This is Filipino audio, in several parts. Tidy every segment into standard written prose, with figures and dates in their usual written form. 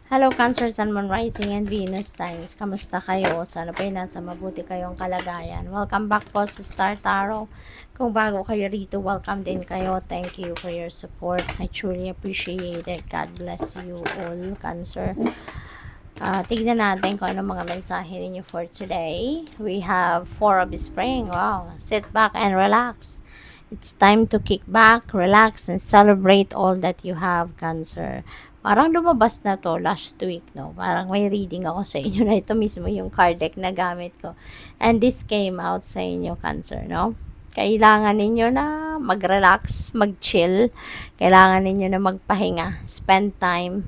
Hello, Cancer, Sun, Moon, Rising, and Venus signs. Kamusta kayo? Sana po nasa mabuti kayong kalagayan. Welcome back po sa Star Tarot. Kung bago kayo rito, welcome din kayo. Thank you for your support. I truly appreciate it. God bless you all, Cancer. Tignan natin kung ano mga mensahe ninyo for today. We have Four of Spring. Wow. Sit back and relax. It's time to kick back, relax, and celebrate all that you have, Cancer. Parang lumabas na to last week, no? Parang may reading ako sa inyo na ito mismo yung card deck na gamit ko. And this came out sa inyo, Cancer, no? Kailangan ninyo na mag-relax, mag-chill. Kailangan ninyo na magpahinga. Spend time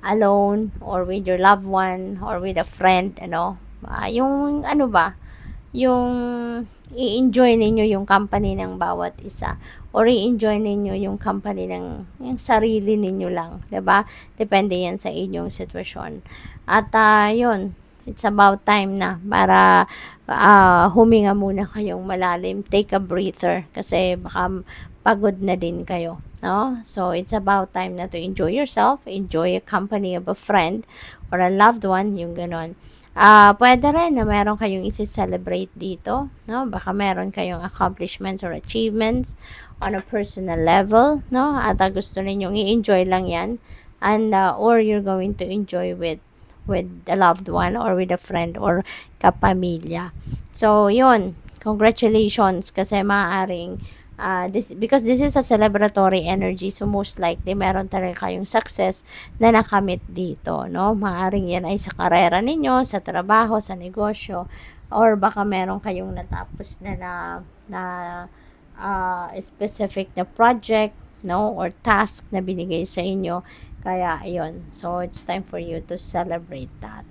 alone or with your loved one or with a friend, ano? Yung ano ba? Yung i-enjoy ninyo yung company ng bawat isa or i-enjoy ninyo yung company ng yung sarili ninyo lang, 'di ba? Depende yan sa inyong sitwasyon. At yun, it's about time na para huminga muna kayong malalim, take a breather kasi baka pagod na din kayo, no? So it's about time na to enjoy yourself, enjoy a company of a friend or a loved one, yung ganon. Pwede rin na meron kayong isi-celebrate dito, no? Baka meron kayong accomplishments or achievements on a personal level, no? At gusto ninyong i-enjoy lang 'yan and or you're going to enjoy with a loved one or with a friend or kapamilya. So, 'yun. Congratulations kasi maaaring because this is a celebratory energy, so most likely meron talaga kayong success na nakamit dito, no? Maaring yan ay sa karera ninyo, sa trabaho, sa negosyo, or baka meron kayong natapos na specific na project, no? Or task na binigay sa inyo. Kaya, ayun. So, it's time for you to celebrate that.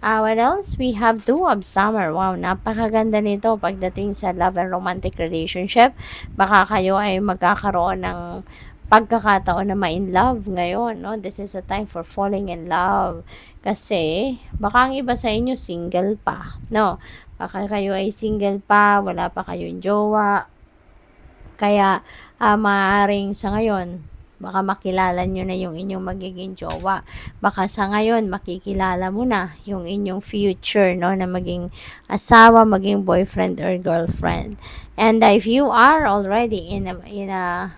What else? We have Two of Summer. Wow, napakaganda nito pagdating sa love and romantic relationship. Baka kayo ay magkakaroon ng pagkakataon na ma-in love ngayon, no? This is a time for falling in love. Kasi, baka ang iba sa inyo single pa, no? Baka kayo ay single pa, wala pa kayong jowa. Kaya, maaaring sa ngayon, baka makilala nyo na yung inyong magiging jowa. Baka sa ngayon, makikilala mo na yung inyong future, no, na maging asawa, maging boyfriend or girlfriend. And if you are already in a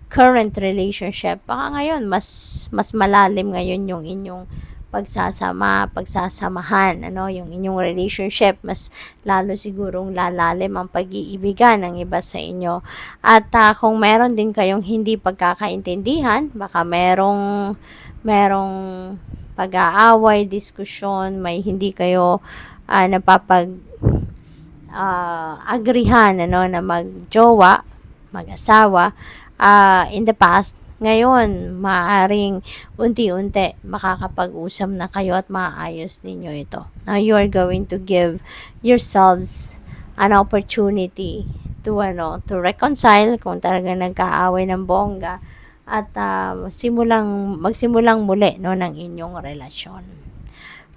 current relationship, baka ngayon, mas malalim ngayon yung inyong pagsasamahan, ano, yung inyong relationship, mas lalo sigurong lalalim ang pag-iibigan ng iba sa inyo. At kung meron din kayong hindi pagkakaintindihan, baka merong pag-aaway, diskusyon, may hindi kayo agrihan, ano, na magjowa, mag-asawa, in the past. Ngayon, maaaring unti-unti makakapag-usap na kayo at maayos ninyo ito. Now, you are going to give yourselves an opportunity to reconcile kung talaga nagkaaway ng bongga at magsimulang muli, no, ng inyong relasyon.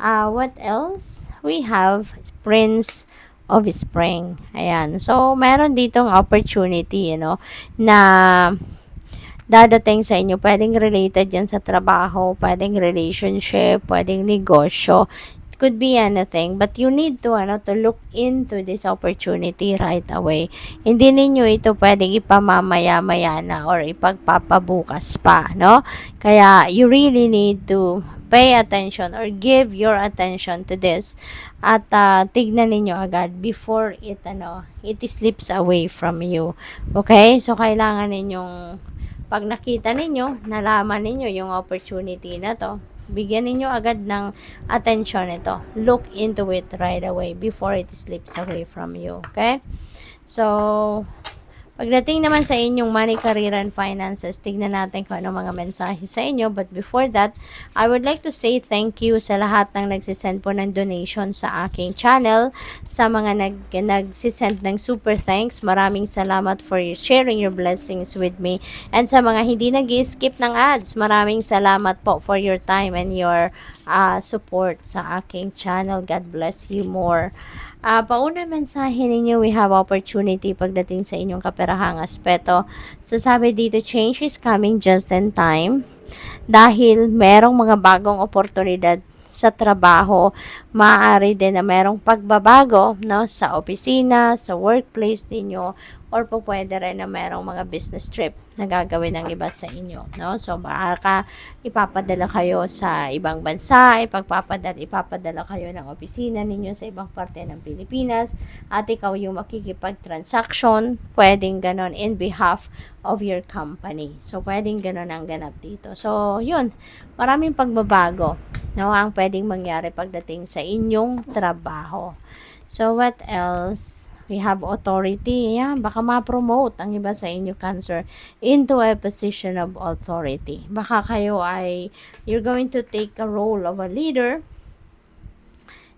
What else? We have Prince of Spring. Ayan. So, meron ditong opportunity, na dadating sa inyo. Pwedeng related yan sa trabaho, pwedeng relationship, pwedeng negosyo. It could be anything, but you need to look into this opportunity right away. Hindi ninyo ito pwedeng ipamamaya-maya na or ipagpapabukas pa, no? Kaya you really need to pay attention or give your attention to this at tignan ninyo agad before it slips away from you. Okay? So kailangan ninyong pag nakita ninyo, nalaman ninyo yung opportunity na to, bigyan ninyo agad ng attention ito. Look into it right away before it slips away from you. Okay? So, pagdating naman sa inyong money, career, and finances, tignan natin kung ano mga mensahe sa inyo. But before that, I would like to say thank you sa lahat ng nagsisend po ng donation sa aking channel. Sa mga nagsisend ng super thanks, maraming salamat for sharing your blessings with me. And sa mga hindi nag-skip ng ads, maraming salamat po for your time and your support sa aking channel. God bless you more. Pauna mensahe ninyo, we have opportunity pagdating sa inyong kaperahang aspeto. So sabi dito, change is coming just in time. dahil merong mga bagong oportunidad sa trabaho, maaari din na merong pagbabago, no, sa opisina, sa workplace ninyo, or po pwede rin na merong mga business trip na gagawin ng iba sa inyo, no? So, baka ipapadala kayo sa ibang bansa, ipapadala kayo ng opisina ninyo sa ibang parte ng Pilipinas, at ikaw yung makikipag-transaction, pwedeng ganon in behalf of your company. So, pwedeng ganon ang ganap dito. So, yun, maraming pagbabago, no, ang pwedeng mangyari pagdating sa inyong trabaho. So, what else? We have authority. Yan, baka ma-promote ang iba sa inyo, Cancer, into a position of authority. Baka kayo ay, you're going to take a role of a leader.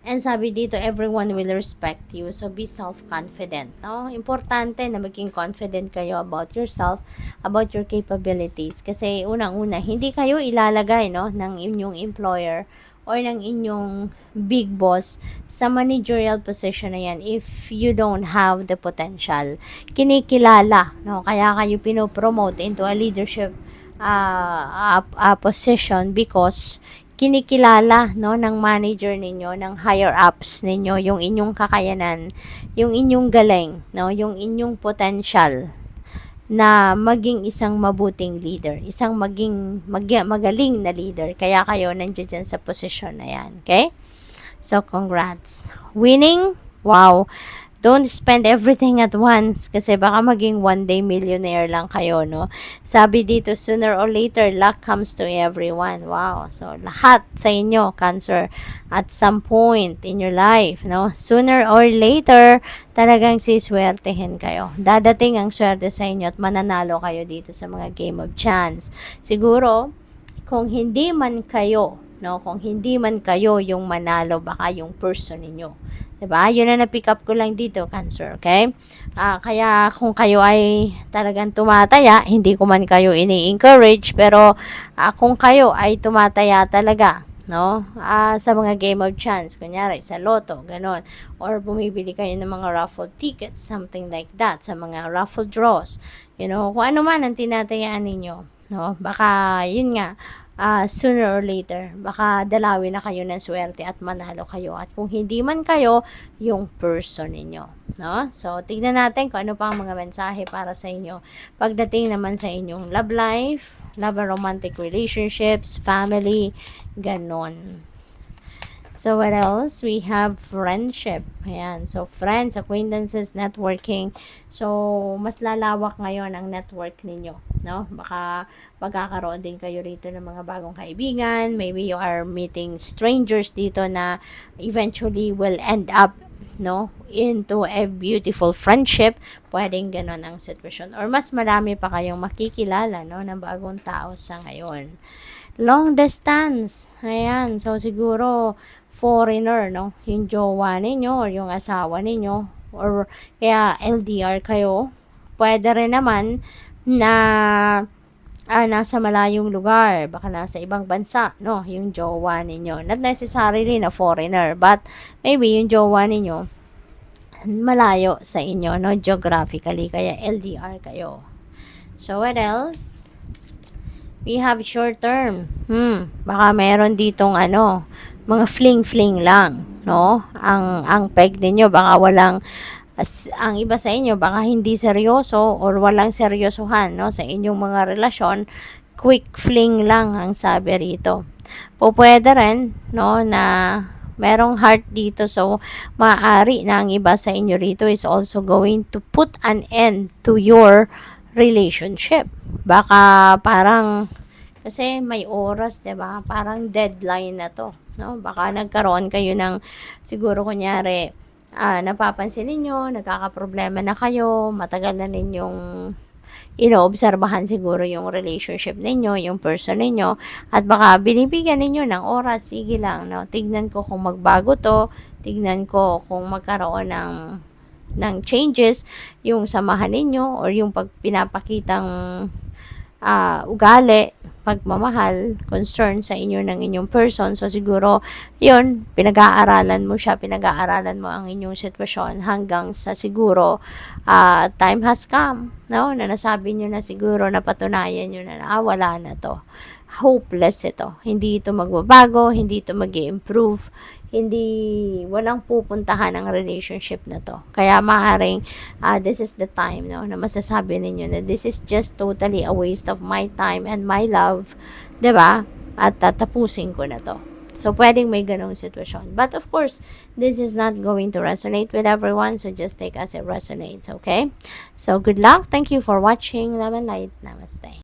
And sabi dito, everyone will respect you. So, be self-confident. No? Importante na maging confident kayo about yourself, about your capabilities. Kasi unang-una, hindi kayo ilalagay, no, ng inyong employer or ng inyong big boss sa managerial position na yan if you don't have the potential. Kinikilala, no? Kaya kayo pinopromote into a leadership position because kinikilala, no, ng manager ninyo, ng higher ups ninyo, yung inyong kakayanan, yung inyong galing, no, yung inyong potential na maging isang mabuting leader, isang magaling na leader. Kaya kayo nandiyan sa posisyon na yan. Okay? So, congrats. Winning? Wow. Don't spend everything at once kasi baka maging one day millionaire lang kayo, no? Sabi dito, sooner or later, luck comes to everyone. Wow. So, lahat sa inyo, Cancer, at some point in your life, no? Sooner or later, talagang siswertehin kayo. Dadating ang swerte sa inyo at mananalo kayo dito sa mga game of chance. Siguro, kung hindi man kayo, no, kung hindi man kayo yung manalo, baka yung person ninyo. Diba? Yun na na-pick up ko lang dito, Cancer, okay? Kaya kung kayo ay talagang tumataya, hindi ko man kayo ini-encourage, pero kung kayo ay tumataya talaga, no? Sa mga game of chance, kunyari sa loto, ganon, or bumibili kayo ng mga raffle tickets, something like that, sa mga raffle draws, you know, kung ano man ang tinatayaan ninyo, no? Baka, yun nga, sooner or later, baka dalawin na kayo ng swerte at manalo kayo. At kung hindi man kayo, yung person ninyo. No? So, tignan natin kung ano pa ang mga mensahe para sa inyo. Pagdating naman sa inyong love life, love and romantic relationships, family, ganon. So, what else? We have friendship. Ayan. So, friends, acquaintances, networking. So, mas lalawak ngayon ang network ninyo. No? Baka magkakaroon din kayo rito ng mga bagong kaibigan. Maybe you are meeting strangers dito na eventually will end up, no, into a beautiful friendship. Pwedeng ganon ang sitwasyon. Or mas marami pa kayong makikilala, no, ng bagong tao sa ngayon. Long distance. Ayan. So, siguro, foreigner, no? Yung jowa ninyo or yung asawa ninyo or kaya LDR kayo. Pwede rin naman na nasa malayong lugar, baka nasa ibang bansa, no? Yung jowa ninyo. Not necessarily na foreigner, but maybe yung jowa ninyo malayo sa inyo, no? Geographically, kaya LDR kayo. So, what else? We have short term. Baka meron ditong mga fling-fling lang, no? Ang peg ninyo, baka walang, ang iba sa inyo, baka hindi seryoso or walang seryosohan, no? Sa inyong mga relasyon, quick fling lang ang sabi rito. Pwede rin, no, na merong heart dito, so maaari na ang iba sa inyo rito is also going to put an end to your relationship. Baka parang, kasi may oras, 'di ba? Parang deadline na 'to, no? Baka nagkaroon kayo ng siguro kunyari napapansin niyo, nagkakaproblema na kayo, matagal na ninyong inoobserbahan siguro yung relationship ninyo, yung person ninyo, at baka binibigyan ninyo ng oras, sige lang, no? Tignan ko kung magbago 'to, tignan ko kung magkaroon ng changes yung samahan ninyo or yung pinapakitang ugali, pagmamahal, concern sa inyo ng inyong person. So, siguro, yun, pinag-aaralan mo siya, pinag-aaralan mo ang inyong sitwasyon hanggang sa siguro, time has come, no? Na nasabi nyo na siguro, napatunayan nyo na wala na to. hopeless ito. Hindi ito magbabago, hindi ito mag-improve, walang pupuntahan ang relationship na to. Kaya maaaring this is the time, no, na masasabi ninyo na this is just totally a waste of my time and my love, 'di ba? At tatapusin ko na to. So, pwedeng may ganong sitwasyon. But of course, this is not going to resonate with everyone. So, just take as it resonates, okay? So, good luck. Thank you for watching. Love and light. Namaste.